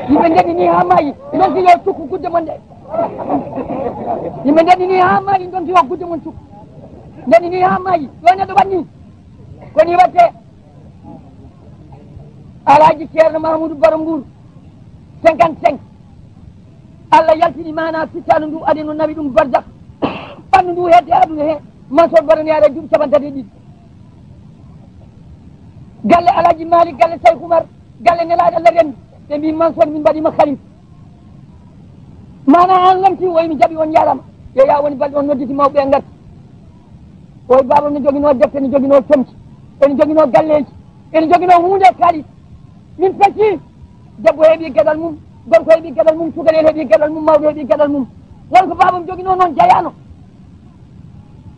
yimɓe ndeni ni ha maayi donki yo cukku gudde mon de yimɓe ndeni ni ha maayi donki yo gudde mon cukku ndeni ni ha maayi yo neɗɗo wanni koni watte Alhaji Ceerno Mahamoudou Baro Mbour 55 Allah yaltini mana fittanu ndu adi no nawi ɗum bardak ɓandu ndu hedde aduna he Mansour Baro ne yaara duuɓi capantati e ɗiɗi galle Alhaji Malik galle Saykou Oumar galle nelaɗo Allah rendi ɓe mbi Mansour min mbaɗima khalife mana an lamti oyi mi jaaɓi on yarama yo ya woni balɗe on nodditi mawɓe e garti oyi baba ne joguino defte ne joguino comci ene joguino galleji ene joguino hunde kaalis min pecci debbo heeɓi gueɗal mum gorko heeɓi gueɗal mum cukalel heeɓi gueɗal mum mawɗo heeɓi gueɗal mum wonko babam joguino noon jayano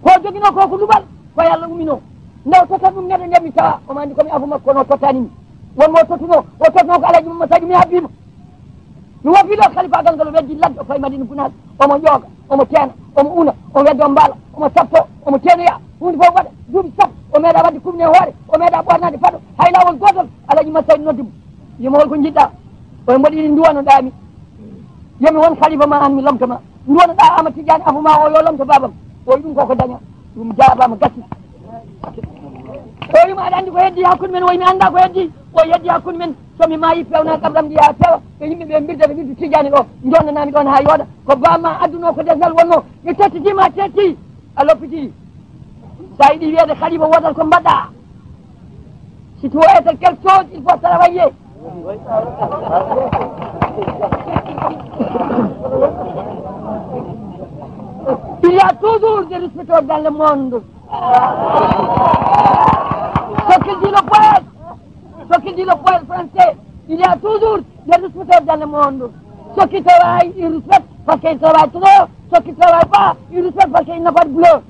ko joguino ko ko luɓal ko Allah umino ndaw totat ɗum neɗɗo ndemmi tawa omo andi komi afu makko kono tottanimi wonmo tottuno o tottuno ko Alhaji Mamadou Sadio mi habbima mi wofiɗo khalifagal ngal o weddi ladde o faye Madina Gounass omo ƴooga omo teena omo una omo weddo o mbaala omo sabto omo teenoya hunde fof waɗa duuɓi sappo o meeɗa wadde kumne hoore o meeɗa ɓornade paɗo hay lawol gotol Alhaji Mamadou Sadio noddimo yimo holko jiɗɗa oye mboɗiɗi duwanoɗami yomi won khalifa ma an mi lomtoma duwanoɗa Amadou Tidiane afuma o yo lomto babam o wi ɗum koko daña ɗum jaabama gassi o wima aɗa andi ko heddi hakkude men o wi mi anda ko heddi o heddi hakkude men somi maayi pewna kabram ndi ha pewa ɓe yimɓe ɓe birdeɓe wirdu Tidiane ɗo jonnanami ɗon ha yooɗa ko bamma adduno ko desnal wonno mi tettitima tetti a loppiti sa yiɗi wiyede khalifa wodat ko mbaɗɗa si tu veux être quelque chose il faut travailler il y a toujours des respecteurs dans le monde ce qu'il dit le poète français il y a toujours des respecteurs dans le monde ceux qui travaillent ils respectent parce qu'ils travaillent trop ceux qui ne travaillent pas ils respectent parce qu'ils n'ont pas de boulot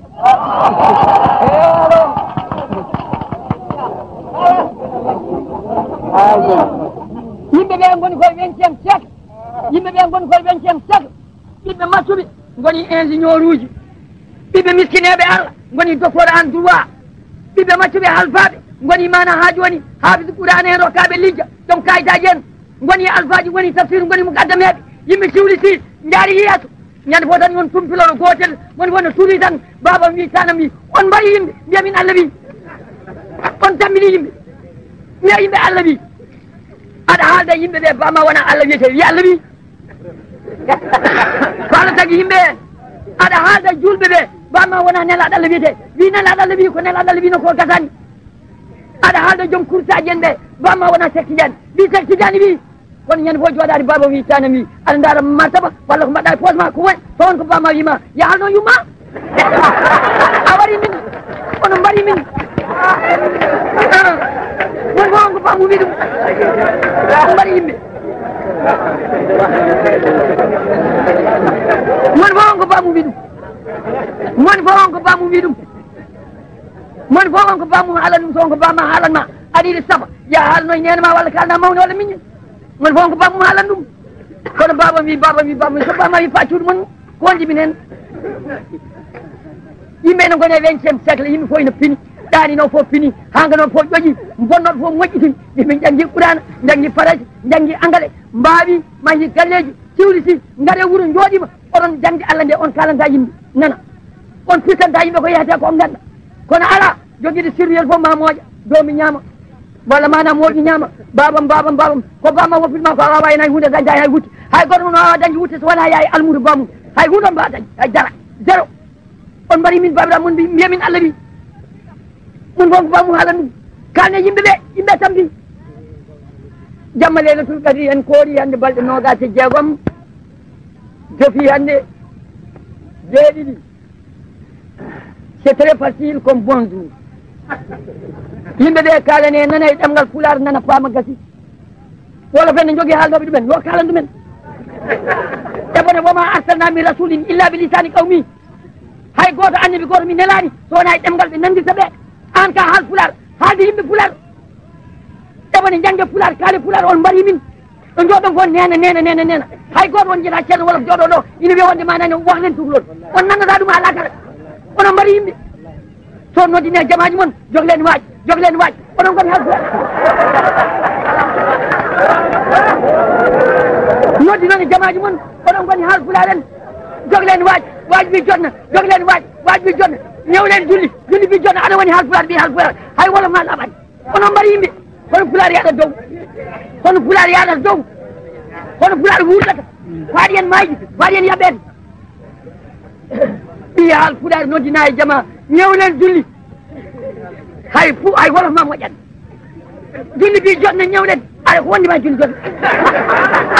yimɓe ɓe goni koye 20e siècle yimɓe ɓe goni koye 20e siècle ɓiɓɓe maccuɓe goni ingénieur uji ɓiɓɓe miskineɓe Allah goni docteur en droit ɓiɓɓe maccuɓe alfaɓe goni mana ha joni hafidu Qur'ana hen rokkaɓe lijja ɗum kayitaji en goni alfaji goni tafsir goni mukaddameɓe yimɓe siwliti jaari yeeso ñande fo tan yon tumpiloɗo gotel woni wonno suuri tan baba wi tanam wi on mbari yimɓe mbiyamin Allah wi on tammini yimɓe wiya yimɓe Allah wi aɗa haalda yimɓe ɓe bama wona Allah wiyete wiya Allah wi ko Allah tagi yimɓe aɗa haalda julɓe ɓe bama wona nelaɗo Allah wiyete wi nelaɗo Allah wi ko nelaɗo Allah wino ko gasani aɗa haalda joom courtaji en ɓe bama wona Cheikh Tidiane wi Cheikh Tidiane wi kono ñande fof jooɗade baba wi tanam wi aɗa daara martaba walla ko mbaɗɗa e poche ma ko woni to won ko bama wima ya halno yumma a wari min kono mbari min won fof on ko bamu wi ɗum mbari yimɓe won fof on ko bamu wi ɗum won fof on ko bamu wi ɗum won fof on ko bamu haala ɗum so on ko bama haalanma aɗa safa ya haalno e nene ma walla kalna mawni walla miñe won fof on ko bamu haalan ɗum kono baba wi so bama wi faccude mon konji min hen yimɓe ene goni e 20e siècle yimɓe fof ene pini ɗani no fof pini hanga noon fof ƴoƴi bonnoɗo fof moƴƴiti yimɓe janggi Qur'ana janggi farage janggi angale mbawi mahi galleji ciwliti gaare wuuro jooɗima oɗon jangde Allah nde on kalanta yimɓe nana on firtanta yimɓe ko yeyete ko on ganda kono ala joguiɗo sirriyel fof ma mooƴa domi ñaama walla mana moƴƴi ñaama babam ko bama woppitma ko a wawa hen hay hunde dañta hay wutte hay goto no wawa dañde wutte so wona yaye almudo bamum hay hunde on mbawa dañde hay dara zéro on mbari min babiraɓe mon mbiyamin Allah wi mun fof ko bamu haalan ɗum kalne yimɓe tambi jamma Leylatul Qadri en koori hande balɗe 26 defi hande jeeɗiɗi c'est très facile comme bonjour yimɓe ɓe kalane nana e ɗemgal Pulaar nana paama gasi wolof en ne jogui haalnoɓe ɗumen yo kalan ɗumen eɓone woma arsalna min rasulin illa bi lisani qawmi hay goto annabi goto mi nelani so wona e ɗemgal ɓe nandirta ɓe an ka haal Pulaar haalde yimɓe Pulaar eɓone jangde Pulaar kaale Pulaar on mbari min ɗo jooɗon fof nena hay goto won jeeta ceerno wolof jooɗo ɗo ina wiya wonde manani wahlen tuhlol on nannata ɗum ala kara onon mbari yimɓe so noddine jamaji moon joglen waaj oɗon goni haal Pulaar noddi noon e jamaji mon oɗon goni haal fularen joglen waaj bi jotna joglen waaj bi jotna ñewlen julli bi jotna aɗa woni haal fular mbi haal fular hay wolof ma laɓani onon mbaɗa yimɓe kono fular yaɗa dow kono fular yaɗata dow kono fular wurdata faaɗi en maaji faaɗi en yaɓede ɓi haal fular noddina e jama ñewlen julli hay wolof ma moƴƴat julli bi jotna ñewlen aɗa ko wondima julli jotna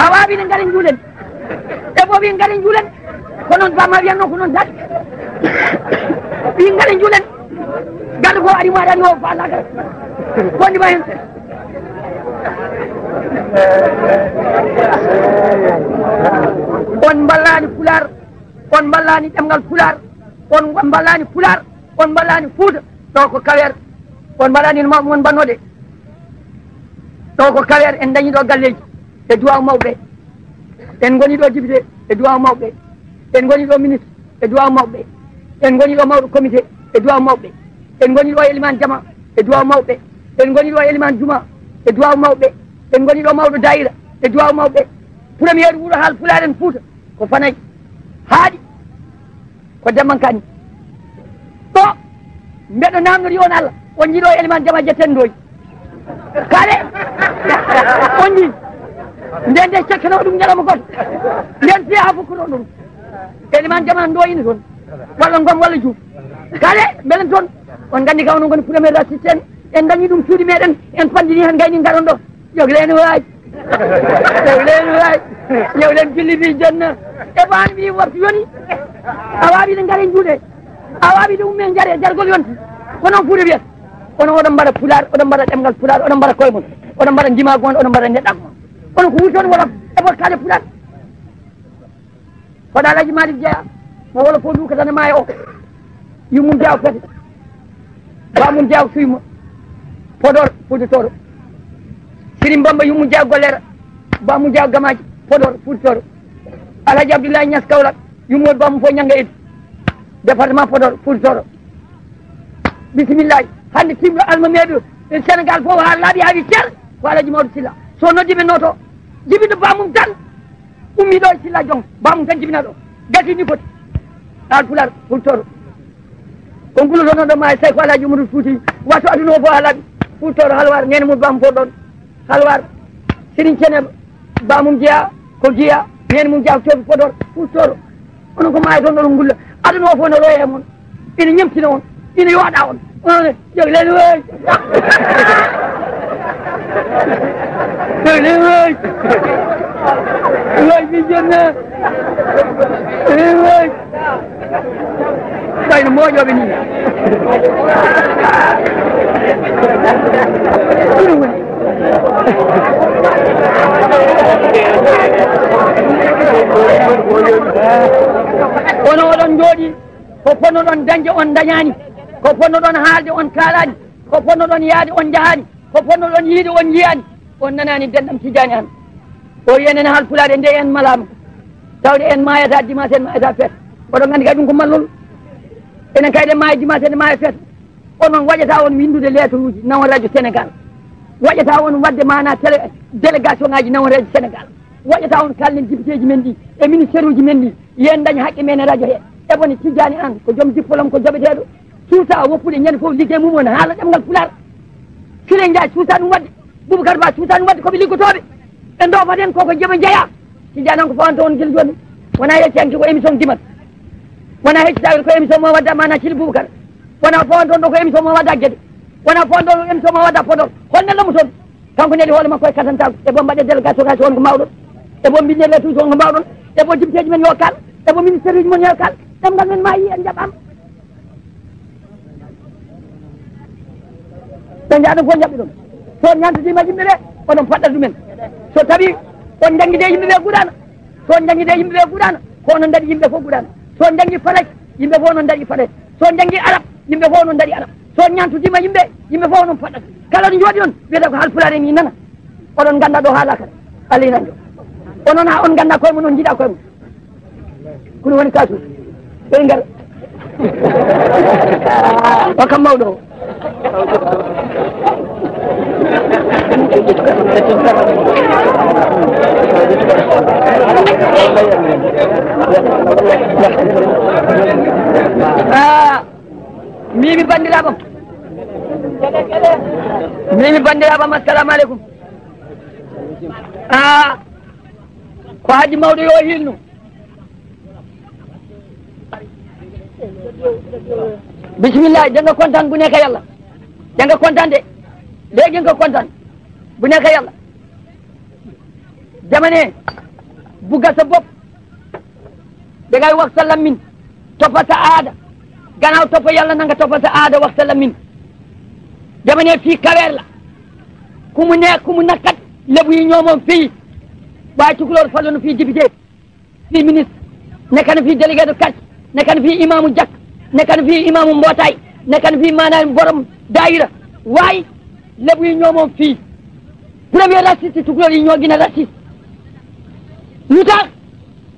a wawi ne ngaren juulen e bo wi ngaren juulen ko noon bamma wiyanno ko noon tati wi ngaren juulen gaɗa ko ari maɗani o fa lagal ko wondima hen on ballani fular on ballani ɗemgal fular on ballani fular on ballani Fuuta ɗo ko Kawer on mbaɗani mawɓe mon bannode ɗo ko Kawer en dañi ɗo galleji e duwaw mawɓe en goni ɗo député e duwaw mawɓe en goni ɗo ministre e duwaw mawɓe en goni ɗo mawɗo comité e duwaw mawɓe en goni ɗo éliman jama e duwaw mawɓe en goni ɗo éliman juma e duwaw mawɓe en goni ɗo mawɗo dayira e duwaw mawɓe premier wuuro haal fularen Fuuta ko Fanayi haaɗi ko Dembankani ɗo mbeɗo namdori on Allah on jiiɗo éliman jama jetten doyi kale on jii nden nde cekkano ɗum ñalawma goto nden fiya ha fokkuno ɗum éliman jama doyini toon walla Ngom walla Diouf kale mbelen toon on gandi ka onon goni premier assistant en dañi ɗum cuuɗi meɗen en pandini hen gayni garon ɗo jogleni waaj jogleni waaj ƴewlen julli bi jonna e ɓan wi waftu yoni a wawi ɗe gaare juuɗe a wawi ɗe umme jaare jargol yonti ko noon Fuuta wiyata onon oɗon mbaɗa pular oɗon mbaɗa ɗemgal pular oɗon mbaɗa koye mon oɗon mbaɗa jimago on oɗon mbaɗa neɗɗago mon onon ko wutoon wolof e bot kaade pular koɗa Alaji Malick Jeeya mo wolof o lukatane maayo o yummum Diaw fete bamum Diaw suyma Podor Fuutatoɗo Sirim Bamba yummum Diaw gollere bamum Diaw gamaji Podor Fuutatoɗo Alhaji Abdoulaye Niass Kaolack yummode bamum fo ñanga idi département Podor Fuutatoɗo bisimillahi hande timɗo almameɗo e Sénégal fof ha laaɓi hawi ceel ko Alaji Mawdo Sylla so noddiɓe noto jibiɗo bamum tan ummiɗo e Sylla jong bamum tan jibina ɗo gati ni foti haal pular Fuutatoɗo ko ngulotono ɗo ma tawi ko Alaji Umarou Fouti watto aduna o fof ha laaɓi Fuutatoɗo halwar nene mum bamum fof ɗon halwar Serigne Thiénaba bamum Jeeya ko Jeeya nene mum Diaw cofi Podor Fuutatoɗo onon ko maayi toon ɗoɗon ngulla aduna o fof no roye mon ina ñemtina on ina yooɗa on jogleni woy jogleni woy woy mi jonna woy ɓayno moƴoɓe ni ɗum woni ono oɗon jooɗi ko ponnoɗon dañde on dañani ko ponnoɗon haalde on kaalani ko ponnoɗon yaade on jahani ko ponnoɗon yiide on yiyani on nanani denɗam Tidiani an o yenen haal fulade nde en malama tawde en mayata dimanche en mayata feet oɗon gandi kadi ɗum ko mallol enen kayɗe maayi dimanche ene maaya feet onon waɗata on windude lettre uji nawon radio Sénégal waɗata on wadde mana télé délégation ngaji nawon radio Sénégal waɗata on kalnen député ji men ɗi e ministére uji men ɗi yen daña haqqe men e radio he eboni Tidiani an ko joom diplôme ko joɓeteɗo suusa woppude ñande fof liggey mum on haala ɗemgal pular Sile Ndiaye suusa ɗum wadde Boubacar Ba suusa ɗum wadde koɓe liggotoɓe ɓe dofaten koko jooɓe jeeya Tidiani an ko fawanta on guila joni wona yeccanki ko émission dimat wona heccitaki ko émission mo wadda mana Sile Boubacar wona fawanta on ɗo ko émission mo wadda Guédé wona fawanta on émission mo wadda Podor holne lamu toon kanko neli hoole makko e katantago ebo mbaɗe délégation kaji on ko mawɗon ebo mbinɗele tous on ko mbawɗon ebo député ji men yo kal ebo ministére uji mon yo kal ɗemgal men ma yi en jaɓama ɓe jaaɗon fof jaɓɓi ɗon so ñantadima yimɓe ɓe oɗon paɗɗat ɗumen so tawi on jangguide yimɓe ɓe guɗano so jangguide yimɓe ɓe guɗano ko onon daɗi yimɓe fof guɗano so janggi falak yimɓe fof onon daɗi falak so janggi arab yimɓe fof onon daɗi arab so ñantudima yimɓe fof onon paɗɗat kala ɗo jooɗi on wiyete ko haal fulare ni nana oɗon ganda ɗo haala kala Allah inanjo onon ha on ganda koye mon on jiiɗa koye mon kono woni kasuji ɓe ngar o kam mawɗo o bandiraɓam mimi bandiraɓam assalamu aleykum ko haji mawɗo yo hilnu bisimillah janga kontaan bu nekkee yàlla janga kontaan de léegi nga kontaan bu nekkee yàlla dama ne bugga sa bopp dangay wax sa lammin toppa sa aada gannaaw toppa yàlla na nga toppa sa aada wax sa lammin dama ne fii kaweer la ku mu neex ku mu nakkat lébu yi ñoo moom fii waaye tukulóor falu na fii député fii ministre nekk na fii délégué de quartier nekk na fii imaamu jakk nekk na fii imaamu mbootaay nekk na fii maanaam borom daayira waaye lébu yi ñoo moom fii premier raciste tukulóor yi ñoo gën a raciste lu tax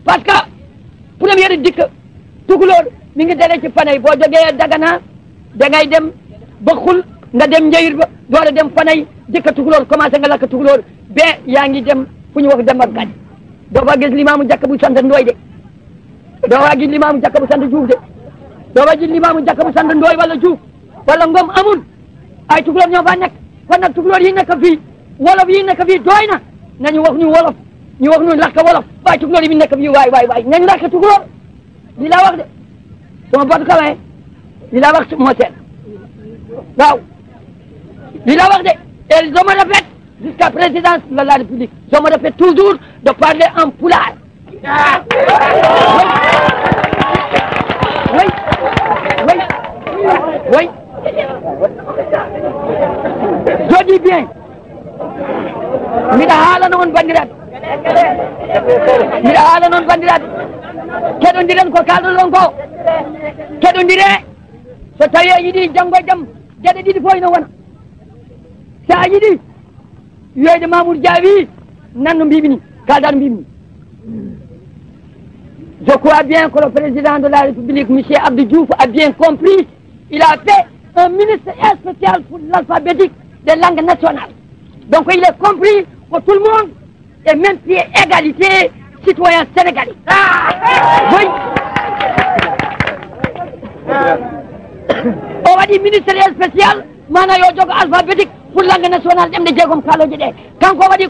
parce que première dikk tukulóor mi ngi dalee ci fanay boo jógee Dagana dangay dem ba xul nga dem njëyir ba door a dem fanay dikk tukulóor commencé nga lakk tukulóor ba yaa ngi dem fu ñu wax dem ak gàj doo fa gis limaamu jakk bu sant Ndooy de doo fa gis limaamu jakk bu sant Juuf de doo fa gis limaamu jakk bu sant Ndooy wala Juuf wala Ngom amul ay tukulóor ñoo fa nekk kon nag tukulóor yi nekk fii wolof yi nekk fii doy na nañu wax ñu wolof ñu wax ñu lakk wolof waaye tukulóor yi mi nekk fii waay nañu lakk tukulóor li laa wax de sama bot kawe li laa wax moo seen waaw li laa wax de et je me répète jusqu'à présidence de la République je me répète toujours de parler en pulaar oui je dis bien mbiɗa haalano on bandiraɓe mbiɗa haalano on bandiraɓe keɗodiren ko kalɗoɗon ko keɗodire so tawi a yiiɗi janggo e jaam gueɗe ɗiɗi fof ina wona sa a yiiɗi wiyoyde Mamoudou Dia wi nanno mbimi ni kaldaɗo mbimi ni je crois bien que le président de la République monsieur Abdou Diouf a bien compris il a fait un ministre spécial pour l'alphabétique des langues nationales donc il est compris que tout le monde est même pied égalité citoyen sénégalais oui o waɗi ministére spécial mana yo jogo alphabétique pour langue nationale ɗemde jeegom kaloje ɗe kanko waɗi